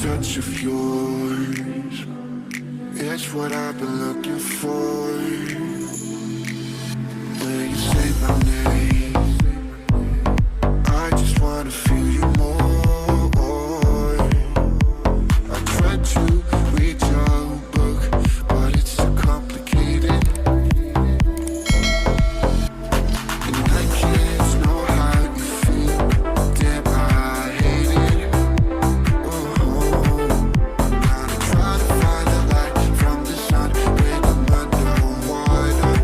touch of yours, it's what I've been looking for. When you say my name, I just wanna feel you more. I tried to read your book, but it's too complicated, and I can't know how you feel. Damn, I hate it. Try to find the light from the sun when I'm underwater.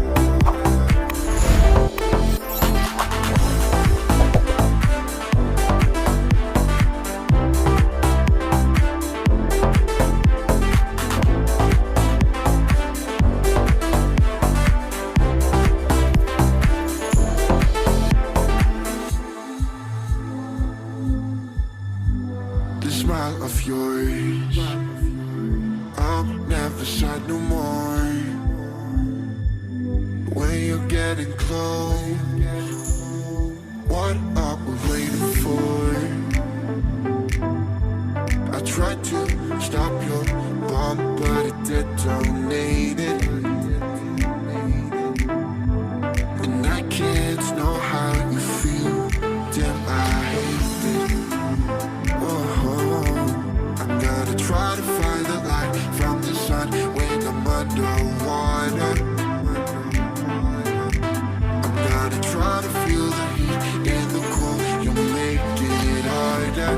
The smile of yours, I'm never sad no more. When you're getting close, what are we waiting for? I tried to stop your bomb, but it detonated, and I can't know how you feel. Damn, I hate it. I'm gonna try to find the light from the sun when I'm underwater. I'm gonna try to feel the heat in the cold. You'll make it harder.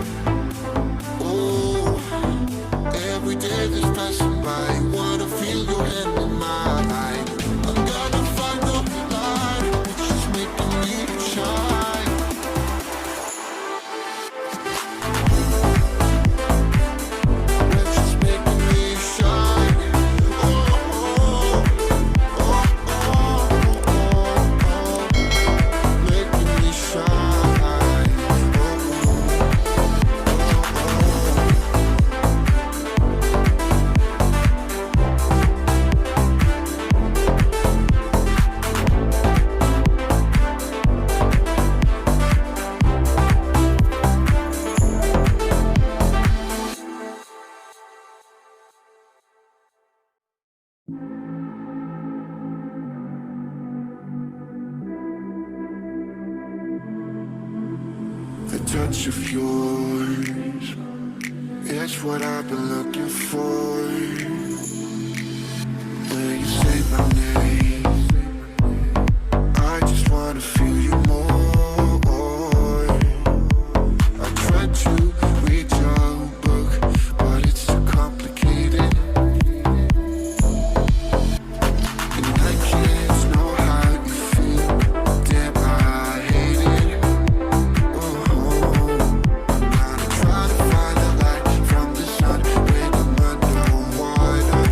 Oh, every day that's passing by, wanna feel your hand in mine. I'm gonna find the light, which is making me shine. The touch of yours, it's what I've been looking for. When you say my name, I just wanna feel you more. I tried to read your book, but it's too complicated, and I can't know how you feel. Damn, I hate it. Try to find the light from the sun when I'm underwater.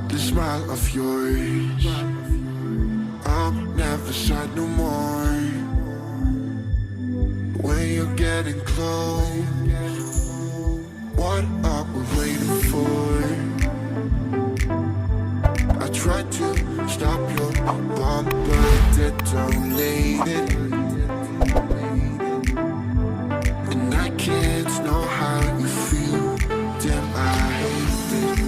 The smile of yours, I'm never sad no more. When you're getting close, what are we waiting for? I tried to stop your bomb, but it detonated, and I can't know how you feel. Damn, I hate it.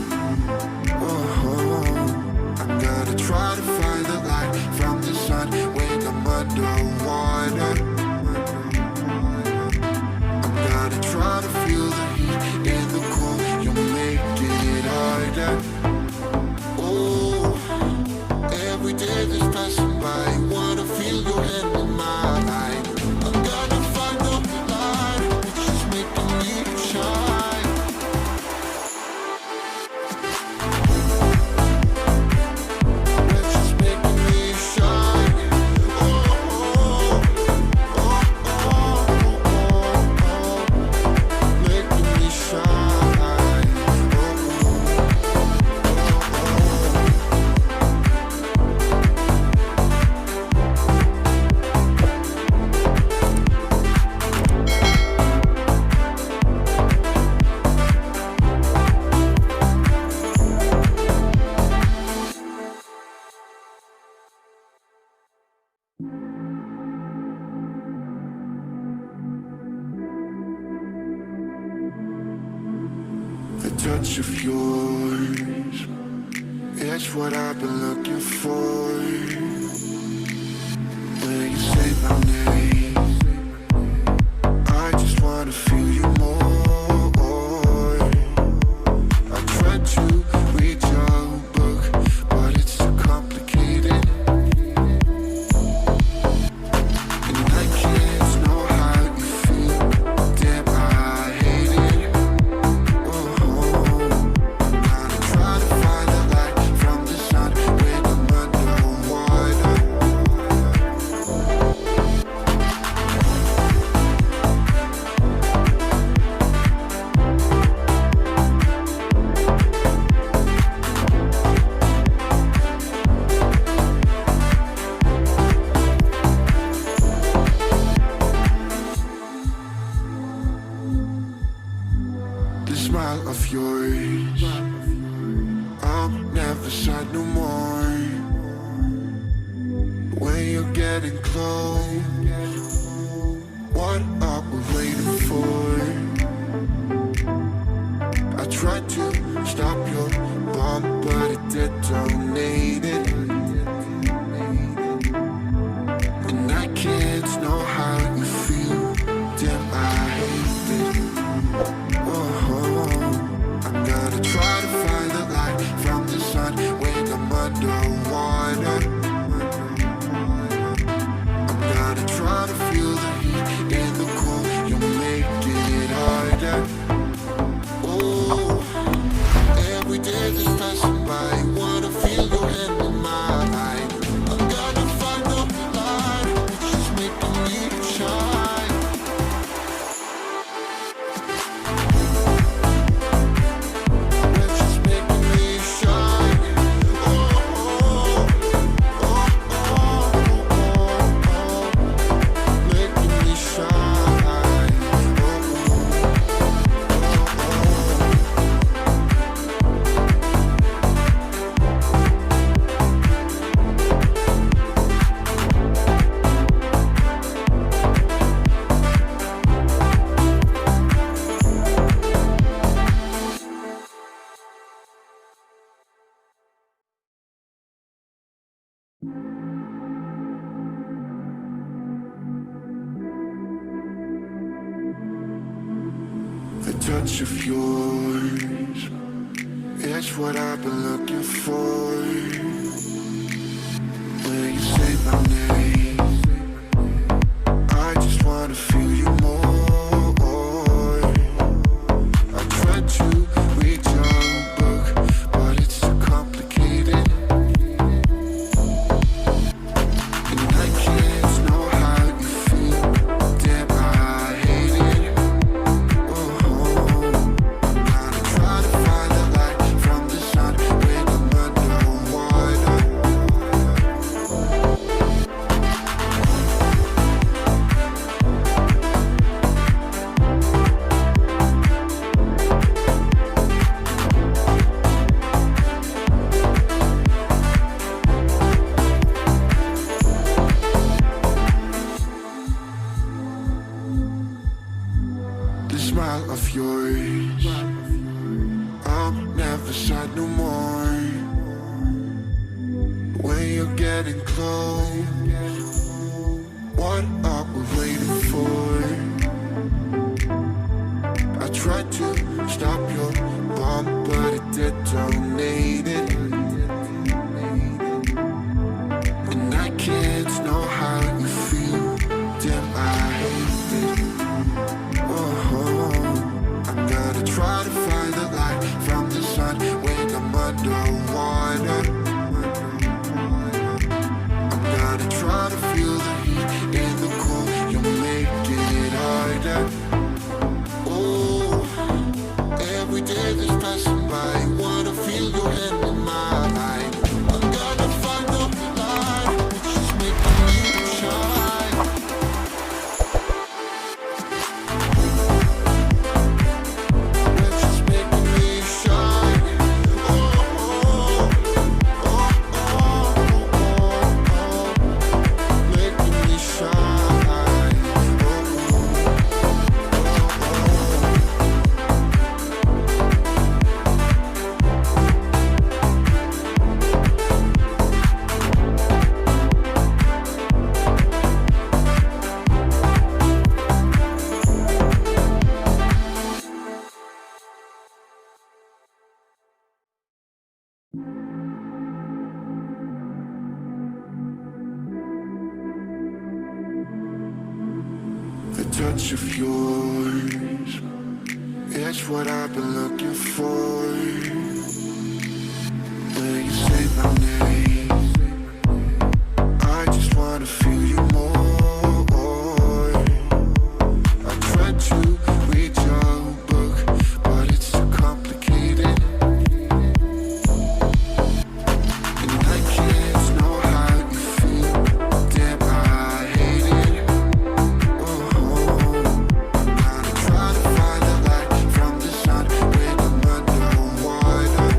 I'm gonna try to find the light from the sun when I'm underwater. I'm gonna try to feel the heat in the cold. You'll make yours. It's what I've been looking for. When you say my name, I just wanna feel you more. I tried to read your book, but it's too complicated. And I can't know how you feel. Damn, I hate it. Gotta try to find the light from the sun when I'm underwater. The smile of yours, I'm never sad no more. When you're getting close, what are we waiting for? I tried to stop your bomb, but it detonated. And I can't know how you feel. Damn, I hate it. I'm gonna try to find the light from the sun when I'm underwater. I'm gonna try to feel the heat in the cool. You're making it harder. Oh, every day that's passing by, wanna feel your hand in mine. I'm gonna find the light, which is making me shine. Which is making me shine. Oh, making me shine. The touch of yours, it's what I've been looking for. When you say my name, I just wanna feel you more. I tried to read your book, but it's too complicated. And I can't know how you feel. Damn, I hate it. Gotta try to find the light from the sun when I'm underwater. The smile of yours, I'm never sad no more. When you're getting close, what are we waiting for? I tried to stop your bomb, but it detonated. And I can't know how you feel. Damn, I hate it. I'm gonna try to find the light from the sun when I'm underwater. I'm gonna try to feel the heat in the cool. You're making it harder. Oh, every day that's passing by, wanna feel your hand in mine. I'm gonna find the light, which is making me shine. Which is making me shine. Oh, The touch of yours, it's what I've been looking for. When you say my name, I just wanna feel you more. I tried to read your book, but it's too complicated, and I can't know how you feel. Damn, I hate it. Gotta try to find the light from the sun when I'm underwater.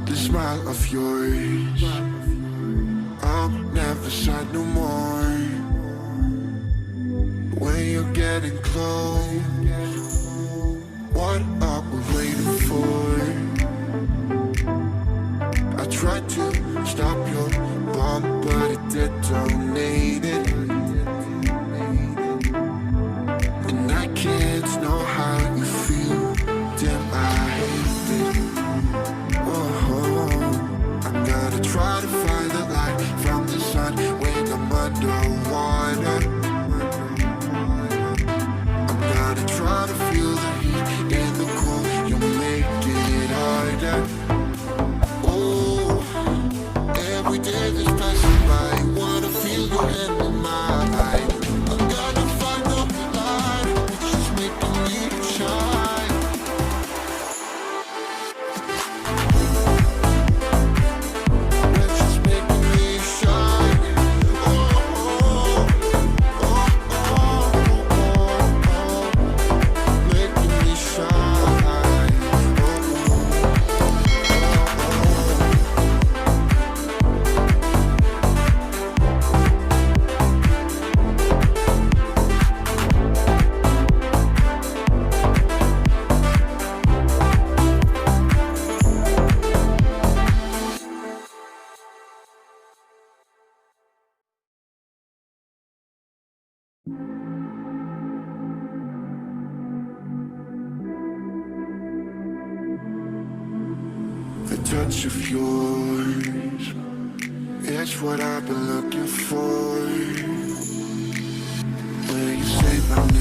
The smile of yours, I'm never sad no more. When you're getting close, what are we waiting for? I tried to stop your bomb, but it detonated, and I can't know how you feel. Damn, I hate it. I'm gonna try to find the light from the sun when I'm underwater. I'm gonna try to feel the heat in the cold. You're making it harder. Oh, every day that's passing by, wanna feel your hand in mine. I'm gonna find the light, which is making me shine. Which is making me shine. Oh, oh, oh, oh, oh, making me shine. Oh, oh, the touch of yours, it's what I've been looking for. When you say my name,